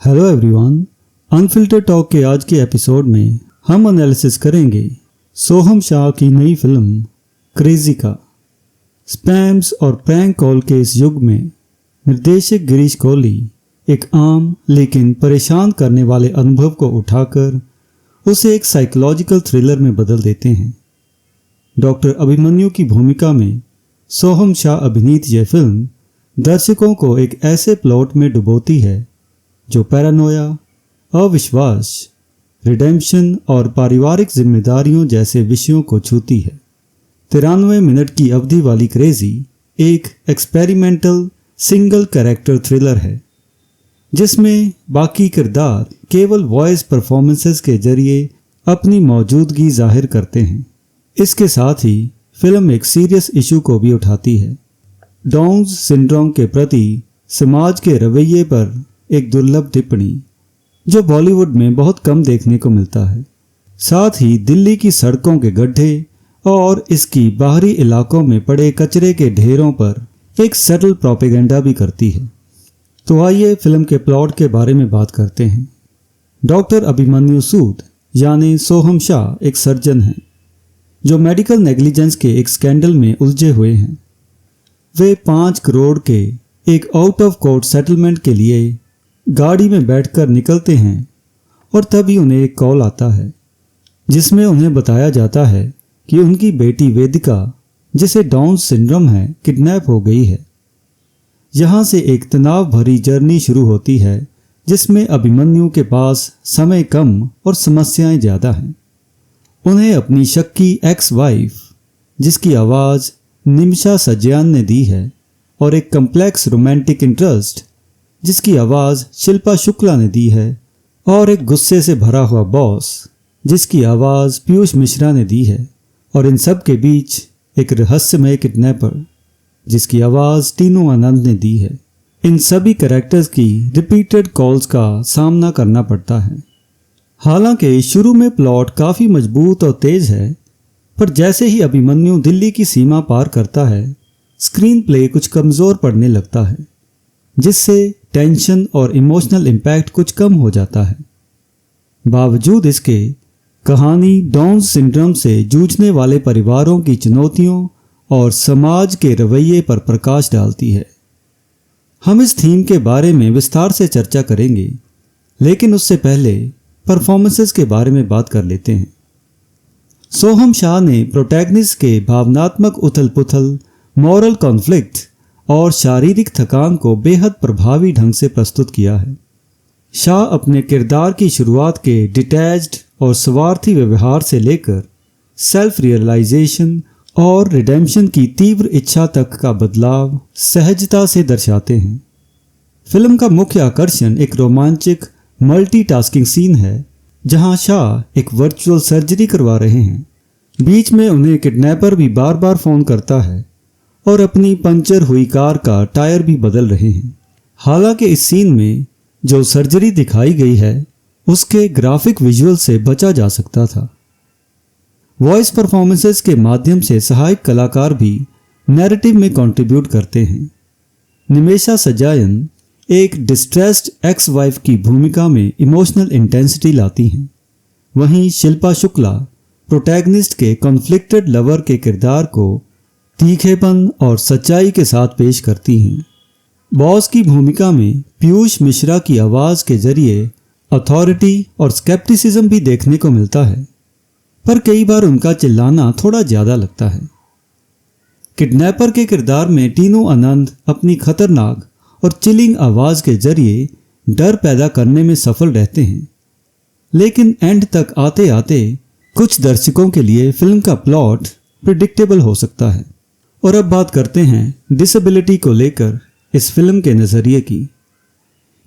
Hello everyone, unfilter talk के आज के एपिसोड में हम एनालिसिस करेंगे सोहम शाह की नई फिल्म क्रेजी का। स्पैम्स और प्रैंक कॉल के इस युग में निर्देशक गिरीश कोहली एक आम लेकिन परेशान करने वाले अनुभव को उठाकर उसे एक साइकोलॉजिकल थ्रिलर में बदल देते हैं। डॉक्टर अभिमन्यु की भूमिका में सोहम शाह अभिनीत यह फिल्म दर्शकों को एक ऐसे प्लॉट में डुबोती है जो पैरानोया, अविश्वास, रिडेम्पशन और पारिवारिक जिम्मेदारियों जैसे विषयों को छूती है। 93 मिनट की अवधि वाली क्रेजी एक एक्सपेरिमेंटल सिंगल कैरेक्टर थ्रिलर है जिसमें बाकी किरदार केवल वॉइस परफॉर्मेंसेस के जरिए अपनी मौजूदगी जाहिर करते हैं। इसके साथ ही फिल्म एक सीरियस इशू को भी उठाती है, डाउन सिंड्रोम के प्रति समाज के रवैये पर एक दुर्लभ टिप्पणी जो बॉलीवुड में बहुत कम देखने को मिलता है। साथ ही दिल्ली की सड़कों के गड्ढे और इसकी बाहरी इलाकों में पड़े कचरे के ढेरों पर एक सटल प्रोपेगेंडा भी करती है। तो आइए फिल्म के प्लॉट के बारे में बात करते हैं। डॉक्टर अभिमन्यु सूद यानी सोहम शाह एक सर्जन हैं जो मेडिकल नेग्लिजेंस के एक स्कैंडल में उलझे हुए हैं। वे 5 करोड़ के एक आउट ऑफ कोर्ट सेटलमेंट के लिए गाड़ी में बैठकर निकलते हैं और तभी उन्हें एक कॉल आता है जिसमें उन्हें बताया जाता है कि उनकी बेटी वेदिका, जिसे डाउन सिंड्रोम है, किडनैप हो गई है। यहाँ से एक तनाव भरी जर्नी शुरू होती है जिसमें अभिमन्यु के पास समय कम और समस्याएं ज़्यादा हैं। उन्हें अपनी शक्की एक्स वाइफ, जिसकी आवाज़ निमिषा सज्जान ने दी है, और एक कम्प्लेक्स रोमांटिक इंटरेस्ट जिसकी आवाज़ शिल्पा शुक्ला ने दी है, और एक गुस्से से भरा हुआ बॉस जिसकी आवाज़ पीयूष मिश्रा ने दी है, और इन सब के बीच एक रहस्यमय किडनैपर जिसकी आवाज़ टीनू आनंद ने दी है। इन सभी कैरेक्टर्स की रिपीटेड कॉल्स का सामना करना पड़ता है। हालांकि शुरू में प्लॉट काफ़ी मजबूत और तेज़ है, पर जैसे ही अभिमन्यु दिल्ली की सीमा पार करता है स्क्रीन प्ले कुछ कमज़ोर पड़ने लगता है, जिससे टेंशन और इमोशनल इम्पैक्ट कुछ कम हो जाता है। बावजूद इसके कहानी डाउन सिंड्रोम से जूझने वाले परिवारों की चुनौतियों और समाज के रवैये पर प्रकाश डालती है। हम इस थीम के बारे में विस्तार से चर्चा करेंगे, लेकिन उससे पहले परफॉर्मेंसेस के बारे में बात कर लेते हैं। सोहम शाह ने प्रोटैगनिस्ट के भावनात्मक उथल-पुथल, मॉरल कॉन्फ्लिक्ट और शारीरिक थकान को बेहद प्रभावी ढंग से प्रस्तुत किया है। शाह अपने किरदार की शुरुआत के डिटैच्ड और स्वार्थी व्यवहार से लेकर सेल्फ रियलाइजेशन और रिडेम्पशन की तीव्र इच्छा तक का बदलाव सहजता से दर्शाते हैं। फिल्म का मुख्य आकर्षण एक रोमांचक मल्टीटास्किंग सीन है जहां शाह एक वर्चुअल सर्जरी करवा रहे हैं। बीच में उन्हें किडनैपर भी बार बार फ़ोन करता है और अपनी पंचर हुई कार का टायर भी बदल रहे हैं। हालांकि इस सीन में जो सर्जरी दिखाई गई है उसके ग्राफिक विजुअल से बचा जा सकता था। वॉइस परफॉर्मेंसेस के माध्यम से सहायक कलाकार भी नैरेटिव में कंट्रीब्यूट करते हैं। निमिषा सज्जान एक डिस्ट्रेस्ड एक्स वाइफ की भूमिका में इमोशनल इंटेंसिटी लाती हैं। वहीं शिल्पा शुक्ला प्रोटैगनिस्ट के कॉन्फ्लिक्टेड लवर के किरदार को तीखेपन और सच्चाई के साथ पेश करती हैं। बॉस की भूमिका में पीयूष मिश्रा की आवाज़ के जरिए अथॉरिटी और स्केप्टिसिज्म भी देखने को मिलता है, पर कई बार उनका चिल्लाना थोड़ा ज़्यादा लगता है। किडनैपर के किरदार में टीनू आनंद अपनी खतरनाक और चिलिंग आवाज़ के जरिए डर पैदा करने में सफल रहते हैं, लेकिन एंड तक आते आते कुछ दर्शकों के लिए फिल्म का प्लॉट प्रिडिक्टेबल हो सकता है। और अब बात करते हैं डिसेबिलिटी को लेकर इस फिल्म के नज़रिए की।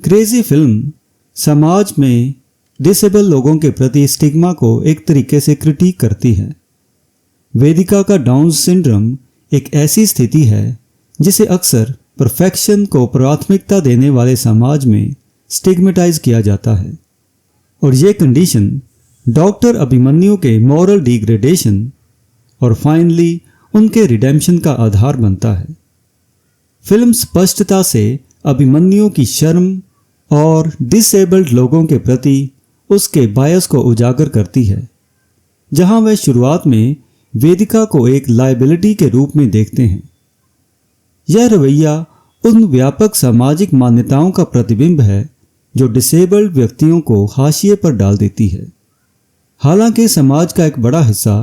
क्रेजी फिल्म समाज में डिसेबल लोगों के प्रति स्टिग्मा को एक तरीके से क्रिटिक करती है। वेदिका का डाउन सिंड्रोम एक ऐसी स्थिति है जिसे अक्सर परफेक्शन को प्राथमिकता देने वाले समाज में स्टिग्मेटाइज किया जाता है, और ये कंडीशन डॉक्टर अभिमन्यु के मॉरल डिग्रेडेशन और फाइनली उनके रिडेम्पशन का आधार बनता है। फिल्म स्पष्टता से अभिमन्यु की शर्म और डिसेबल्ड लोगों के प्रति उसके बायस को उजागर करती है। जहां वह शुरुआत में वेदिका को एक लायबिलिटी के रूप में देखते हैं। यह रवैया उन व्यापक सामाजिक मान्यताओं का प्रतिबिंब है जो डिसेबल्ड व्यक्तियों को हाशिए पर डाल देती है। हालांकि समाज का एक बड़ा हिस्सा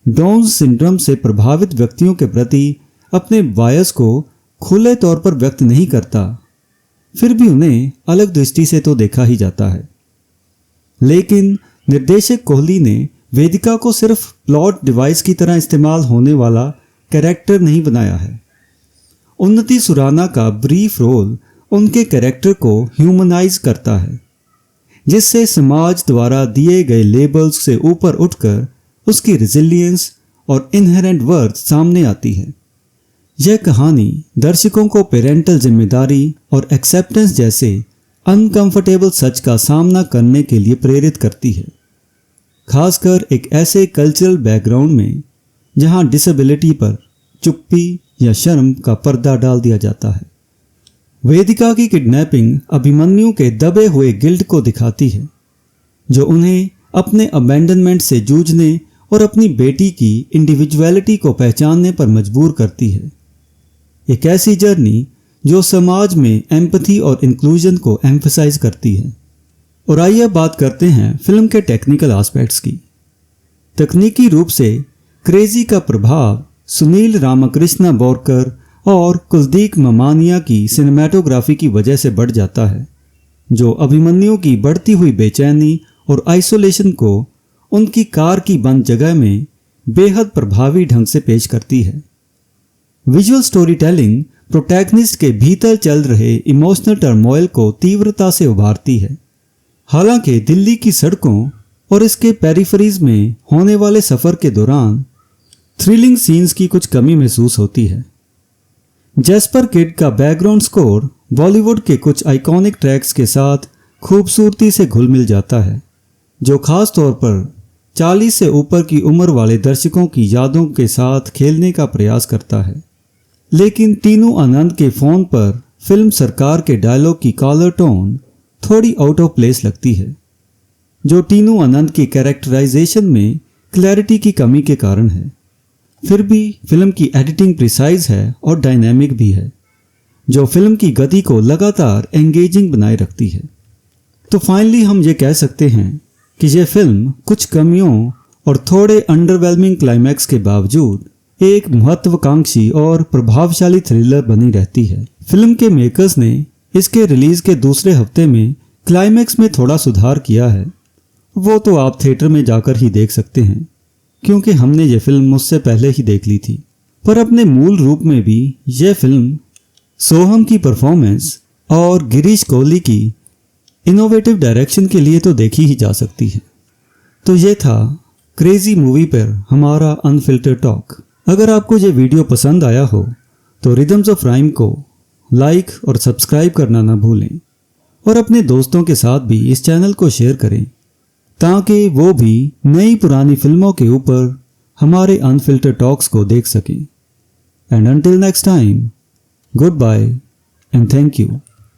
डाउन सिंड्रोम से प्रभावित व्यक्तियों के प्रति अपने बायस को खुले तौर पर व्यक्त नहीं करता, फिर भी उन्हें अलग दृष्टि से तो देखा ही जाता है। लेकिन निर्देशक कोहली ने वेदिका को सिर्फ प्लॉट डिवाइस की तरह इस्तेमाल होने वाला कैरेक्टर नहीं बनाया है। उन्नति सुराना का ब्रीफ रोल उनके कैरेक्टर को ह्यूमनाइज करता है, जिससे समाज द्वारा दिए गए लेबल्स से ऊपर उठकर उसकी रिजिलियंस और इनहेरेंट वर्थ सामने आती है। यह कहानी दर्शकों को पेरेंटल जिम्मेदारी और एक्सेप्टेंस जैसे अनकंफर्टेबल सच का सामना करने के लिए प्रेरित करती है, खासकर एक ऐसे कल्चरल बैकग्राउंड में जहां डिसेबिलिटी पर चुप्पी या शर्म का पर्दा डाल दिया जाता है। वेदिका की किडनैपिंग अभिमन्यु के दबे हुए गिल्ट को दिखाती है, जो उन्हें अपने अबैंडनमेंट से जूझने और अपनी बेटी की इंडिविजुअलिटी को पहचानने पर मजबूर करती है। एक ऐसी जर्नी जो समाज में एम्पैथी और इंक्लूजन को एम्फसाइज करती है। और आइए बात करते हैं फिल्म के टेक्निकल एस्पेक्ट्स की। तकनीकी रूप से क्रेजी का प्रभाव सुनील रामकृष्ण बोरकर और कुलदीप ममानिया की सिनेमैटोग्राफी की वजह से बढ़ जाता है, जो अभिमन्यु की बढ़ती हुई बेचैनी और आइसोलेशन को उनकी कार की बंद जगह में बेहद प्रभावी ढंग से पेश करती है। विजुअल स्टोरी टेलिंग प्रोटैगनिस्ट के भीतर चल रहे इमोशनल टर्मोइल को तीव्रता से उभारती है। हालांकि दिल्ली की सड़कों और इसके पेरिफेरीज में होने वाले सफर के दौरान थ्रिलिंग सीन्स की कुछ कमी महसूस होती है। जैस्पर किड का बैकग्राउंड स्कोर बॉलीवुड के कुछ आइकॉनिक ट्रैक्स के साथ खूबसूरती से घुल मिल जाता है, जो खास तौर पर 40 से ऊपर की उम्र वाले दर्शकों की यादों के साथ खेलने का प्रयास करता है। लेकिन टीनू आनंद के फोन पर फिल्म सरकार के डायलॉग की कॉलर टोन थोड़ी आउट ऑफ प्लेस लगती है, जो टीनू आनंद की कैरेक्टराइजेशन में क्लैरिटी की कमी के कारण है। फिर भी फिल्म की एडिटिंग प्रिसाइज है और डायनामिक भी है, जो फिल्म की गति को लगातार एंगेजिंग बनाए रखती है। तो फाइनली हम ये कह सकते हैं कि यह फिल्म कुछ कमियों और थोड़े अंडरवेलमिंग क्लाइमैक्स के बावजूद एक महत्वाकांक्षी और प्रभावशाली थ्रिलर बनी रहती है। फिल्म के मेकर्स ने इसके रिलीज के दूसरे हफ्ते में क्लाइमैक्स में थोड़ा सुधार किया है। वो तो आप थिएटर में जाकर ही देख सकते हैं, क्योंकि हमने ये फिल्म मुझसे पहले ही देख ली थी। पर अपने मूल रूप में भी यह फिल्म सोहम की परफॉर्मेंस और गिरीश कोहली की इनोवेटिव डायरेक्शन के लिए तो देखी ही जा सकती है। तो ये था क्रेजी मूवी पर हमारा अनफिल्टर टॉक। अगर आपको ये वीडियो पसंद आया हो तो रिदम्स ऑफ राइम को लाइक और सब्सक्राइब करना ना भूलें, और अपने दोस्तों के साथ भी इस चैनल को शेयर करें, ताकि वो भी नई पुरानी फिल्मों के ऊपर हमारे अनफिल्टर टॉक्स को देख सकें। And until next time, goodbye and thank you.